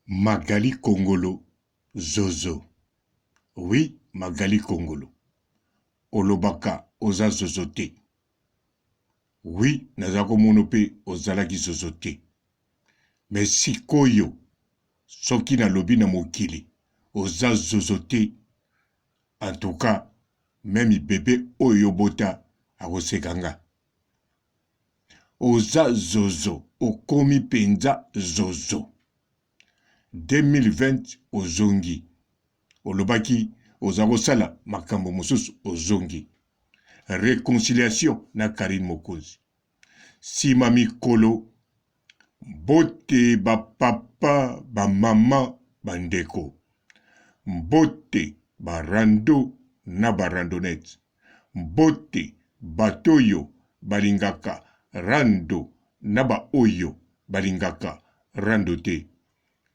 Magali Kongolo Zozo. Oui, Magali Kongolo. Olobaka oza Zozo te. Oui, nazako monope ozalaki Zozo te. Mais sikoyo, soki na lobi na mokili, oza Zozo te. En tout cas, même bébé oyo bota akosekanga. Oza Zozo, okomi penza Zozo. 2020 ozongi. Olobaki ozako sala makambo mosusu ozongi. Réconciliation na Karine Mokozi. Sima mikolo, mbote ba papa, ba mama, bandeko. Mbote ba rando na ba randonnette. Mbote batoyo balingaka rando na ba oyo balingaka rando te.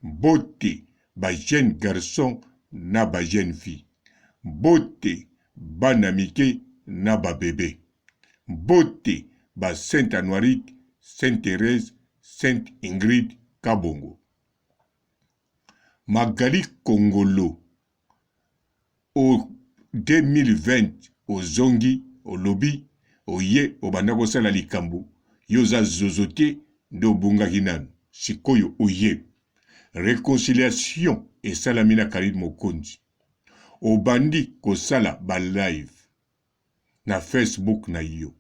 Mbote ba jeune garçon na ba jeune fille. Mbote bana mike na ba bébé. Mbote ba Sainte Anoirite, Sainte Thérèse, Sainte Ingrid Kabongo. Magali Kongolo au 2020 ozongi olobi oye obanda sala likambo yoza zozote ndo bungaki nanu sikoyo oye réconciliation esalami na Karine Mokonzi obandi kosala ba live na Facebook na yo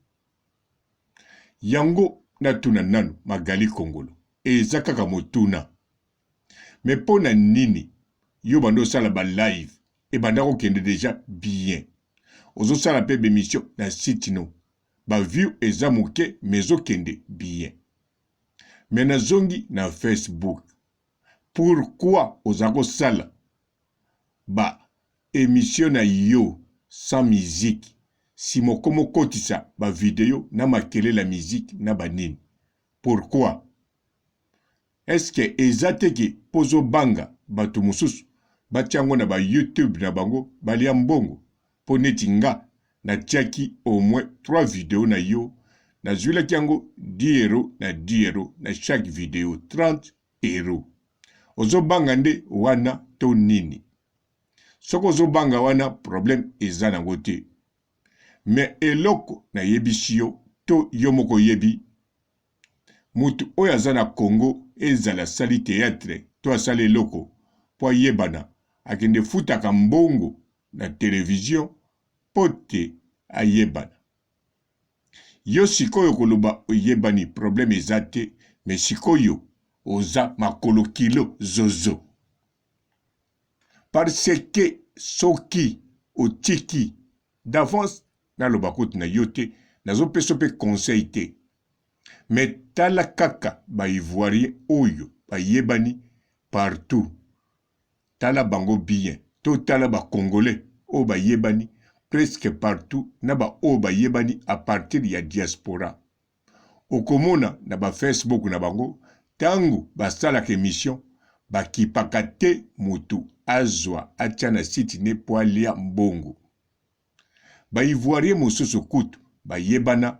yango natuna nanu Magali Kongolo eza kaka motuna mais pona nini yo bando sala ba live e banda kokende déjà bien ozo sala pe bémission na site no ba view eza moke mezo kende bien mais na zongi na Facebook pourquoi ozako sala ba émission na yo sans musique si mokomo kotisa ba vidéo na makele la musique na banini pourquoi est-ce que ezateki pozo banga batu mususu batiango na ba YouTube na bango balia mbongo po neti nga na tiaki au moins 3 vidéos na yo na zwila kiango 10 € na 10 € na chaque vidéo 30 €. Ozo banga nde wana to nini soko ozo banga wana problème eza nango te mais eloko na yebisi yo to yo moko yebi mutu oyo aza na Congo ezala sali théâtre to asali eloko po yebana akende futaka mbongo na télévision pote ayebana yo sikoyo koloba oyebani problème eza te mais sikoyo oza makolo kilo zozo parce que soki otiki d'avance na lobakoti na yote nazo peso pe conseil te mais tala kaka ba ivoirien oyo ba yebani partout tala bango bien to tala ba congolais o ba yebani presque partout na ba o ba yebani à partir ya diaspora okomona na ba Facebook na bango tangu basala émission bakipaka te mutu azwa atia na site ne poalia mbongo ba ivoirien mosusu kutu ba yebana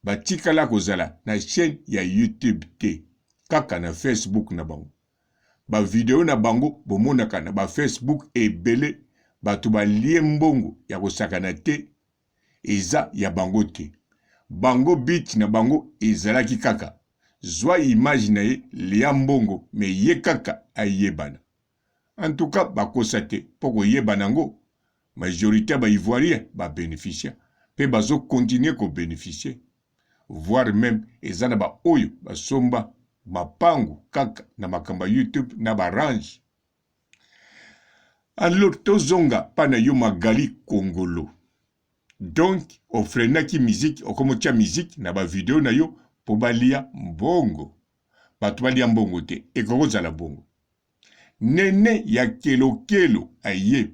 batikala kozala na chaîne ya YouTube te kaka na Facebook na bango ba video na bango bomonaka na ba Facebook ebele batu balie mbongo ya kosakana te eza ya bango te bango bit na bango ezalaki kaka zwa image na ye lia mbongo me ye kaka ayebana en tout cas bakosa te poko yebana ngo majorité ba ivoirien ba bénéficiaire pe bazo continuer ko bénéficier voire même ezana ba oyo basomba mapangu kaka na makamba YouTube na barange alors tozonga pana yo Magali Kongolo donc ofrenaki musique okomotia musique na ba vidéo na yo po balia mbongo batu balia mbongo te ekokozala bongo nene ya kelokelo aye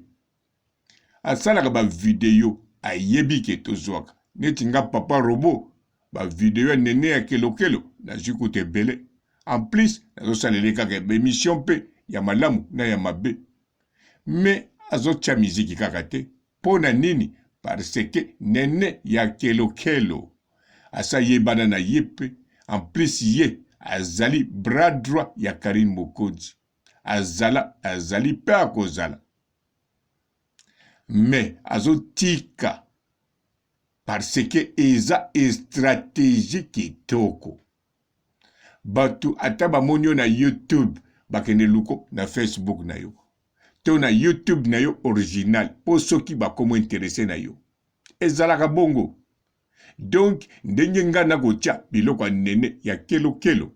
asalaka ba vidéo ayebi ke tozwaka neti nga papa robot ba vidéo nene ya kelokelo na jikote bele en plus nazo salele kaka émission pe ya malamu na ya mabe mais azotia musique kaka te pona nini parce que nene ya kelokelo asa yebana na yepe en plus ye azali bras droit ya Karine Mokonzi azali pe akozala. Mais azotika parce que eza stratégie kitoko. Batu ata bamoni yo na YouTube bakende luko na Facebook na yo. To na YouTube na yo original po soki bakomo intéressé na yo. Ezalaka bongo. Donc ndenge nga na kotia biloko anene ya kelo.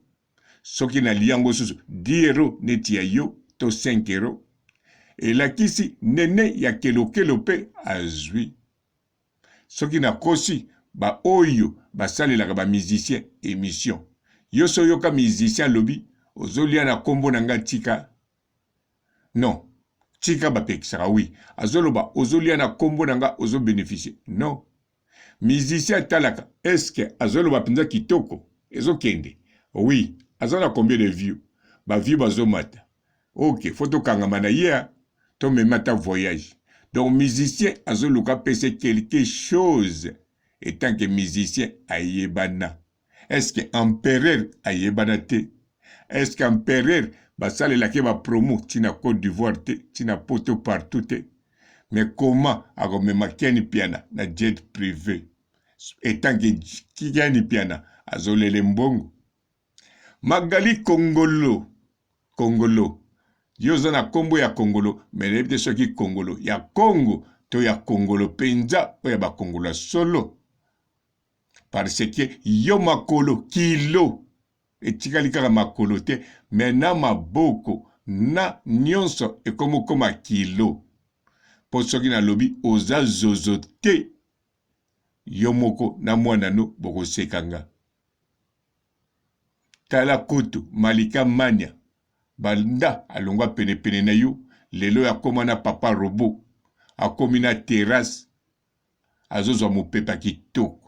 Soki na liango susu 10 € neti ya yo to 5 €. Elakisi nene ya kelo pe azwi. Soki na kosi ba oyo basalelaka ba musicien émission. Yo so yoka musicien lobi ozolia na kombo na nga tika. Non. Tika bapekisaka oui. Azoloba ozolia na kombo na nga ozo bénéficier. Non. Musicien talaka est-ce que azoloba penza kitoko ezo kende. Oui, azona combien de vues? Ba vues bazomata. OK, photo kangama na ye to memata voyage. Donc musicien azoluka pese quelque chose étant que musicien ayebana. Est-ce que empereur ayebana te? Est-ce qu'empereur basale la ke ba promo tina Côte d'Ivoire te, tina poto partout te? Mais comment agomema Kenny Piana na jet privé? Étant que Kenny Piana azolele mbongo. Magali Kongolo. Yo zana kombo ya Kongolo, mais nebite soki Kongolo ya Congo to ya Kongolo penza o ya ba Kongola solo. Parce que yo makolo kilo etikali kaka makolo te, mais na maboko na nyonso ekomo koma kilo. Po soki na lobi oza zozo te, yo moko na mwana no boko sekanga. Tala kutu Malika Mania banda alongwa pene na yo lelo ya koma na papa robot akomi na terrasse azozwa mopepa kitoko.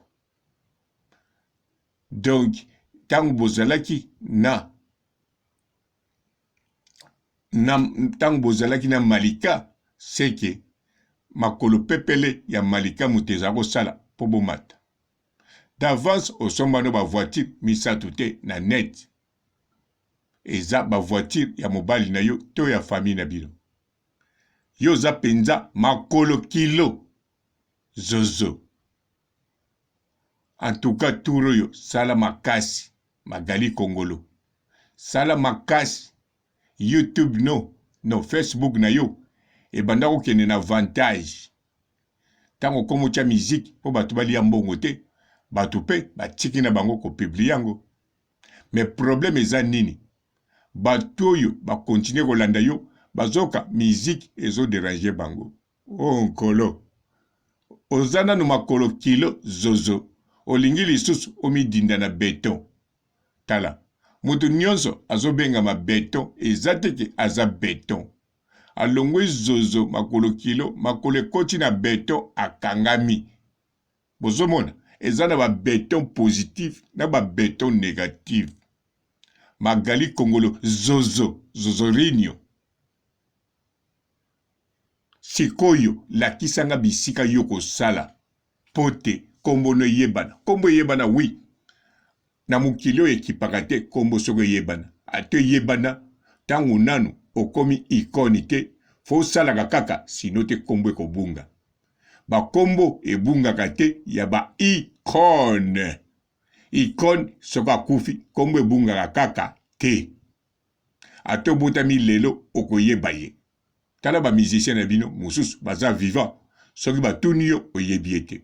Donc tango bozalaki na Malika seke makolo pepele ya Malika muteza kosala po bomata. D'avance osombano ba voiture misato te na net. Eza ba voiture ya mobali na yo to ya famille na bino. Yo za penza makolo kilo zozo. En tout cas turo yo sala makasi Magali Kongolo. Sala makasi YouTube no Facebook na yo e banda ko kene na avantage. Tango komo cha musique po batu bali ya mbongo te, batu pe batiki na bango ko publier yango. Mais problème eza nini? Batu yo ba continuer ko landa yo, bazoka musique ezo déranger bango. Oh nkolo. Ozana no makolo kilo zozo. Olingi lisusu omidinda na beton. Tala. Mutu nyonso azobenga ma beton ezateke aza beton. Alongwe zozo makolo kilo makolo ekoti na beton akangami. Bozomona ezana ba beton positif na ba beton négatif. Magali Kongolo zozo rinyo. Sikoyo lakisanga bisika yoko sala. Pote kombo yebana. Kombo yebana oui. Na mukilio ekipaka te kombo soko yebana. Ate yebana tangu nanu okomi ikoni te. Fo salaka kaka sino te kombo ekobunga. Ba kombo ebungaka te ya ba ikone. Ikone soko akufi kombo ebungaka kaka te. Ate botami lelo okoyeba ye. Tala ba musicien na bino mususu baza vivant. Soki batuni yo oyebi ete.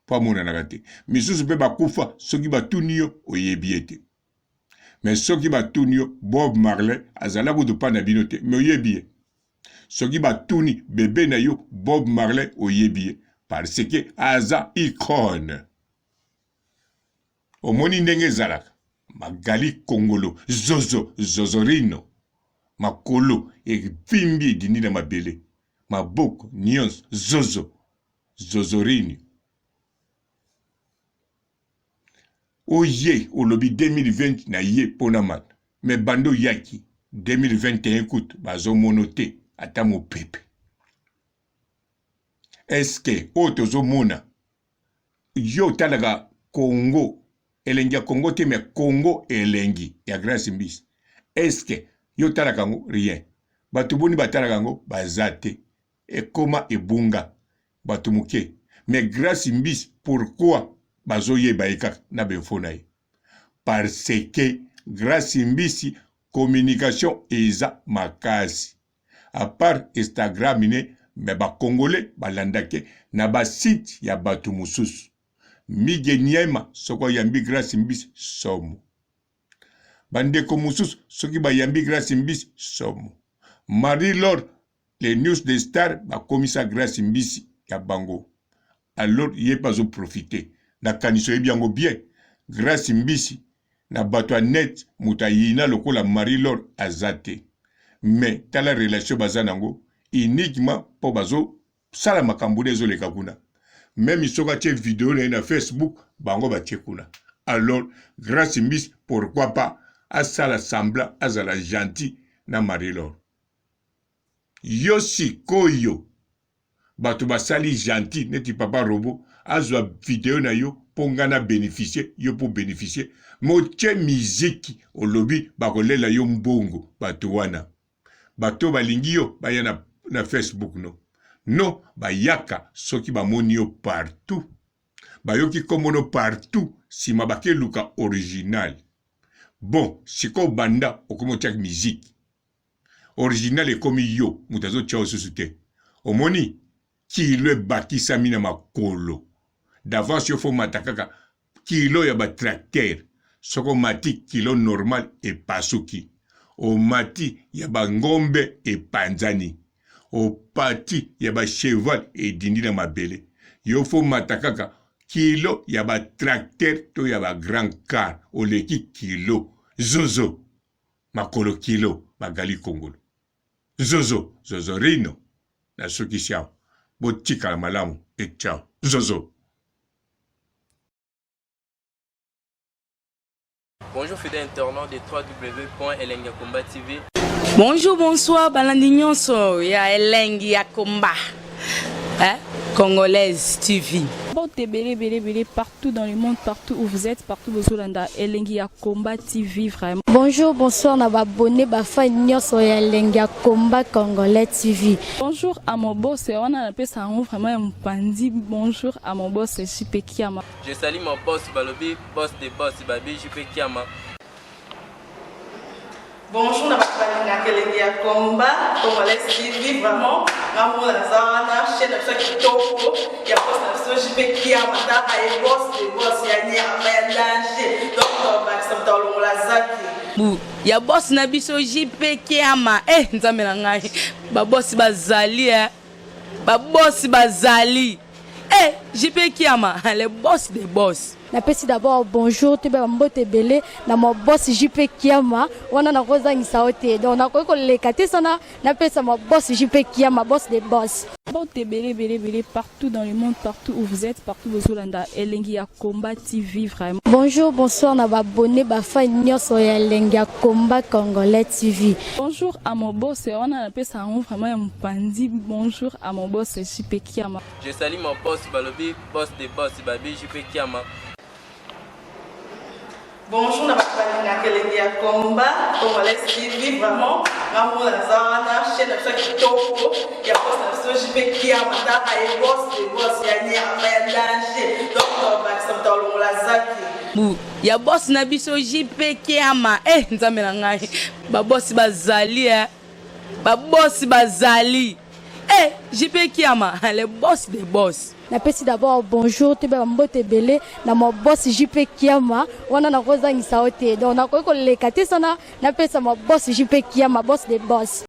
Pa mona nakate. Misusu pe bakufa soki batuni yo oyebi ete. Mais soki batuni yo Bob Marley azala kutu pa na bino te. Me oyebi ye. Soki batuni bebe na yo Bob Marley oyebi ye. Parce que aza icône. Omoni ndenge zalaka. Magali Kongolo. Zozorino. Makolo evimbi edindi na mabele. Maboko nyonso zozorino. Oye olobi 2020 na ye pona mata. Me bando yaki 2021 kutu bazo monote ata mopepe. Eske otozo mona yo talaga Congo elengi ya Congo te me Congo elengi ya Grace Mbisi. Eske yo talaka yango rien. Bato boni batalaka yango baza te. Ekoma ebunga bato muke. Mais grâce mbisi, pourquoi bazoyeba ekaka na benfo na ye? Parce que grâce mbisi communication eza makasi. À part Instagram ne me ba congolais balandake na ba site ya bato mususu. Mige nyema soko yambi grâce mbisi somo. Bandeko mususu soki ba yambi grâce mbisi somo. Marie-Laure les news de star ba komisa grâce mbisi ya bango. Alors yé pas profiter. Na kaniso yebiango bien grâce mbisi na bato net mutayina lokola Marie-Laure azate. Mais tala relation bazanango uniquement pour bazo sala makambo dezo leka kuna. Même isoka tche vidéo na Facebook bango ba kuna. Alors grâce mbisi pourquoi pas à sala semblant azala gentil na Marie-Laure. Yosi koyo bato basali gentil neti papa robot azwa vidéo na yo pongana bénéficier yo pour bénéficier moche musique au lobby bakolela yo mbongo bato wana bato balingi yo baya na Facebook no bayaka soki bamoni yo partout bayoki komono partout sima bake luka original bon siko banda okomotia musique original ekomi yo mutazo tchao susute omoni kilo bakisa mina makolo d'avance yo fo matakaka kilo ya ba tracteur soko mati kilo normal e pasuki o mati ya ba ngombe e panzani o pati ya ba cheval e dindi na mabele yo fo matakaka kilo ya ba tracteur to ya ba grand car o leki kilo zozo makolo kilo bagali kongolo zozo rino na soki siao botika la malamu et ciao zozo. Bonjour fidèles internautes de www.elengiakomba TV. Bonjour, bonsoir, balandi nyonso ya Elengi ya Komba. Congolaise TV. Belé, partout dans le monde, partout où vous êtes, partout où vous êtes, Elengi ya Komba TV, vraiment. Bonjour, bonsoir, na abonné bafa nyonso ya Elengi ya Komba Congolais TV. Bonjour à mon boss, on a appelé ça vraiment un pandi. Bonjour à mon boss, JP Kiama. Je salue mon boss Balobi, boss des boss Babi, JP Kiama. Bonjour, na Elengi ya Komba Congolais TV, vraiment. Ngamo na zana chaîne de chaque kitoko ya boss na JP Kiama ta ay boss des boss ya nyama ya danger. Donc ba samtalo la zaki. Ya boss na biso JP Kiama nzambe na ngai ba boss bazali ba boss bazali JP Kiama le boss des boss. Napesi d'abord bonjour te ba mbote belé na mo boss JP Kiama wana na kozangisa ote donc na ko lekate sana napesa mo boss JP Kiama boss des boss. Belé, partout dans le monde, partout où vous êtes, partout où vous êtes, Elengi ya Komba TV, vraiment. Bonjour, bonsoir, na abonné bafa nyonso ya Elengi ya Komba Congolais TV. Bonjour à mon boss, on a appelé ça vraiment un pandi. Bonjour à mon boss, JP Kiama. Je salue mon boss Balobi, boss des boss Babi, JP Kiama. Bonjour, na Elengi ya Komba Congolais TV, vraiment. Ngamo na zana chaîne de chaque kitoko ya boss na JP Kiama ta ay boss des boss ya nyama ya danger. Donc ba samtalo la zaki. Ya boss na biso JP Kiama nzambe na ngai ba boss bazali ba boss bazali JP Kiama le boss des boss. Napesi d'abord bonjour te ba mbote belé na mo boss JP Kiama wana na kozangisa ote donc na ko lekate sana napesa mo boss JP Kiama boss des boss.